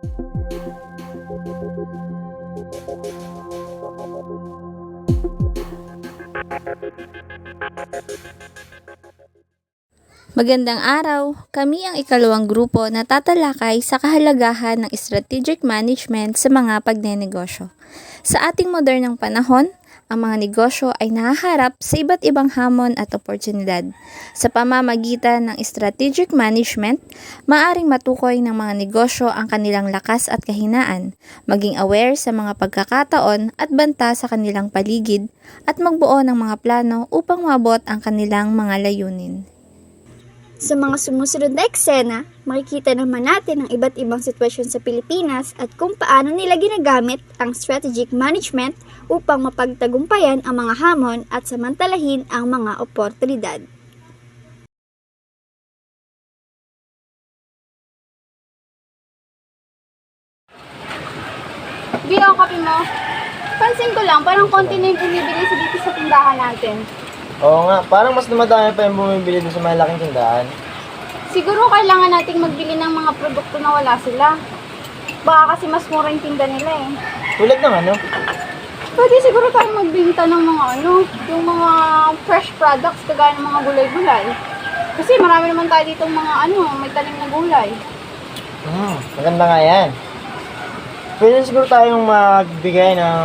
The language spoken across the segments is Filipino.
Magandang araw! Kami ang ikalawang grupo na tatalakay sa kahalagahan ng strategic management sa mga pagnenegosyo. Sa ating modernong panahon, ang mga negosyo ay nahaharap sa iba't ibang hamon at oportunidad. Sa pamamagitan ng strategic management, maaring matukoy ng mga negosyo ang kanilang lakas at kahinaan, maging aware sa mga pagkakataon at banta sa kanilang paligid, at magbuo ng mga plano upang maabot ang kanilang mga layunin. Sa mga sumusunod na eksena, makikita naman natin ang iba't ibang sitwasyon sa Pilipinas at kung paano nila ginagamit ang strategic management upang mapagtagumpayan ang mga hamon at samantalahin ang mga oportunidad. Biro, kape mo. Pansin ko lang, parang konti na yung bumibili sa dito sa tindahan natin. Oo nga, parang mas dumadami pa yung bumibili doon sa malaking tindahan. Siguro kailangan nating magbili ng mga produkto na wala sila. Baka kasi mas mura yung tinda nila eh. Tulad ng ano? Pwede siguro tayong magbinta ng mga yung mga fresh products kagaya ng mga gulay-gulay. Kasi marami naman tayo dito mga may tanim na gulay. Maganda nga yan. Pwede siguro tayong magbigay ng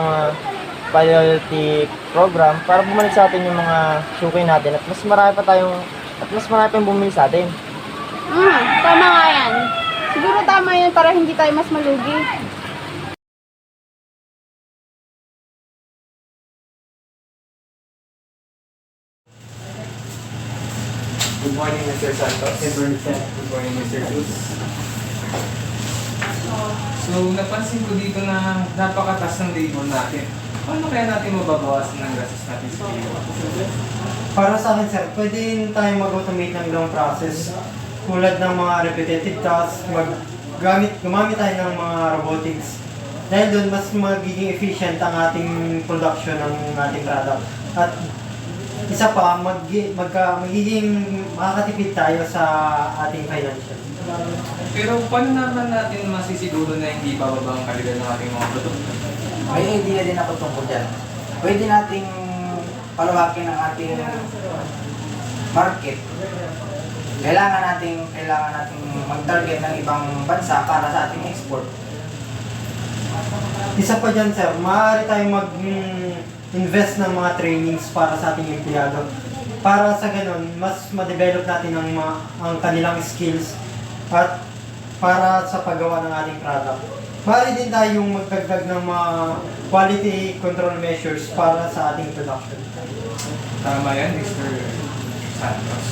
loyalty program para bumalik sa atin yung mga suki natin at mas marami pa yung bumili sa atin. Tama nga yan. Siguro tama yan para hindi tayo mas malugi. Good morning, Mr. Santos. Good morning, Mr. Cruz. So, napansin ko dito na napakatas ng labor natin. Paano kaya natin mababawasan ng gastos natin sa labor? Para sa akin, sir, pwede tayong mag-automate ng long process tulad ng mga repetitive tasks, gumamit tayo ng mga robotics. Dahil doon, mas magiging efficient ang ating production ng ating product. At isa pa, magiging makakatipid tayo sa ating financial. Pero paano naman natin masisiguro na hindi bababa ang kalidad ng ating mga produkto? May idea din ako tungkol dyan. Pwede nating palawakin ang ating market. Kailangan nating mag-target ng ibang bansa para sa ating export. Isa pa dyan, sir, maaari tayong mag-invest ng mga trainings para sa ating empleyado. Para sa ganun, mas ma-develop natin ang kanilang skills at para sa paggawa ng ating product. Maaari din tayong magdagdag ng mga quality control measures para sa ating production. Tama yan, Mr. Santos.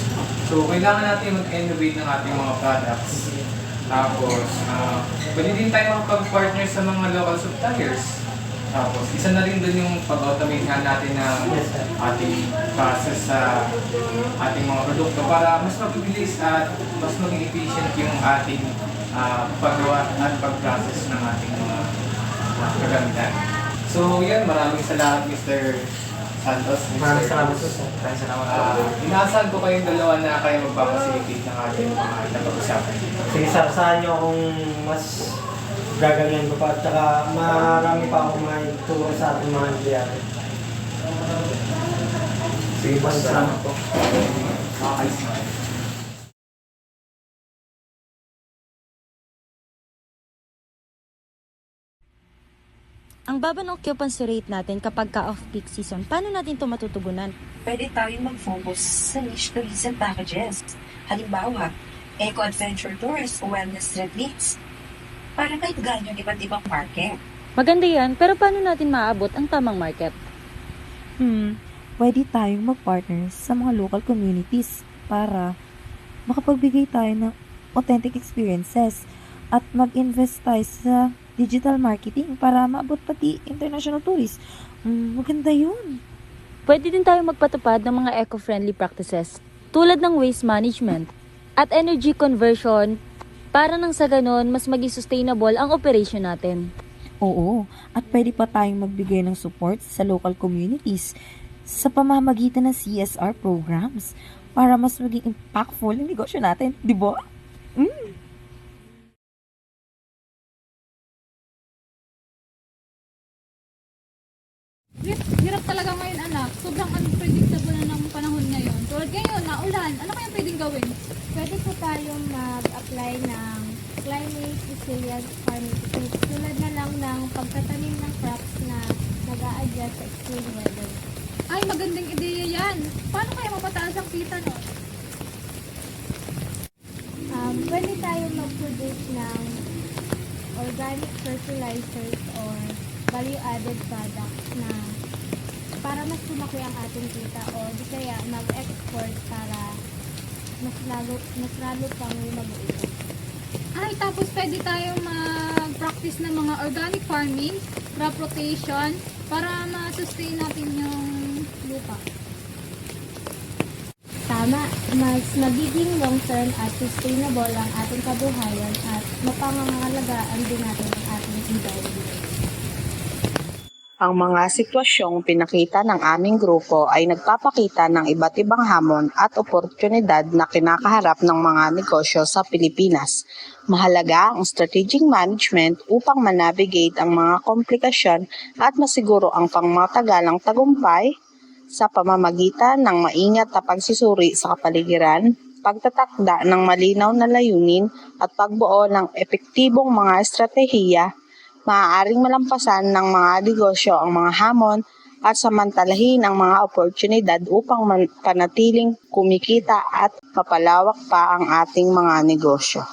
So, kailangan natin mag-innovate ng ating mga products. Tapos, pwede din tayo makapag-partner sa mga local suppliers. Tapos, isa na rin dun yung pag-automate natin ng ating process sa ating mga produkto para mas mabilis at mas maging efficient yung ating paggawa at pag-process ng ating mga kagamitan. So, yan. Maraming salamat, Mr. Santos. Maraming salamat po, sir. Maraming salamat. Inaasahan ko kayong dalawa na kayo magpapasilitate ng ating mga napag-usapan. Sige, sir, saan nyo kung mas gagalingan ko pa at saka marami pa akong may tulong sa ating mga empleyado. Sige po, salamat po. Makakalis na. Ang baba ng occupancy rate natin kapag ka-off-peak season, paano natin ito matutugunan? Pwede tayong mag-focus sa niche tourism packages. Halimbawa, eco-adventure tours o wellness retreats para maibigay yung iba't ibang market. Maganda yan, pero paano natin maaabot ang tamang market? Pwede tayong mag-partner sa mga local communities para makapagbigay tayo ng authentic experiences at mag-invest tayo sa digital marketing para maabot pati international tourists. Maganda yun. Pwede din tayo magpatupad ng mga eco-friendly practices tulad ng waste management at energy conversion para nang sa ganon mas maging sustainable ang operation natin. Oo, at pwede pa tayong magbigay ng support sa local communities sa pamamagitan ng CSR programs para mas maging impactful ang negosyo natin, di ba? Hirap talaga ngayon, anak. Sobrang unpredictable na ng panahon ngayon. Tulad ngayon, naulan. Ano kaya pwedeng gawin? Pwede po tayong mag-apply ng climate resilient farming techniques tulad na lang ng pagtatanim ng crops na nag-a-adjust sa extreme weather. Ay, magandang ideya yan. Paano kaya mapataas ang kita, no? Pwede tayong mag-produce ng organic fertilizers or value-added products na para mas lumaki ang ating kita o di kaya mag-export para mas lalo pang lumago. Ay, tapos pwede tayong mag-practice ng mga organic farming, crop rotation, para ma-sustain natin yung lupa. Tama, mas magiging long-term at sustainable ang ating kabuhayan at mapangangalagaan din natin ang ating environment. Ang mga sitwasyong pinakita ng aming grupo ay nagpapakita ng iba't ibang hamon at oportunidad na kinakaharap ng mga negosyo sa Pilipinas. Mahalaga ang strategic management upang manavigate ang mga komplikasyon at masiguro ang pangmatagalang tagumpay sa pamamagitan ng maingat na pagsusuri sa kapaligiran, pagtatakda ng malinaw na layunin at pagbuo ng epektibong mga estratehiya. Maaaring malampasan ng mga negosyo ang mga hamon at samantalahin ang mga oportunidad upang panatiling kumikita at mapalawak pa ang ating mga negosyo.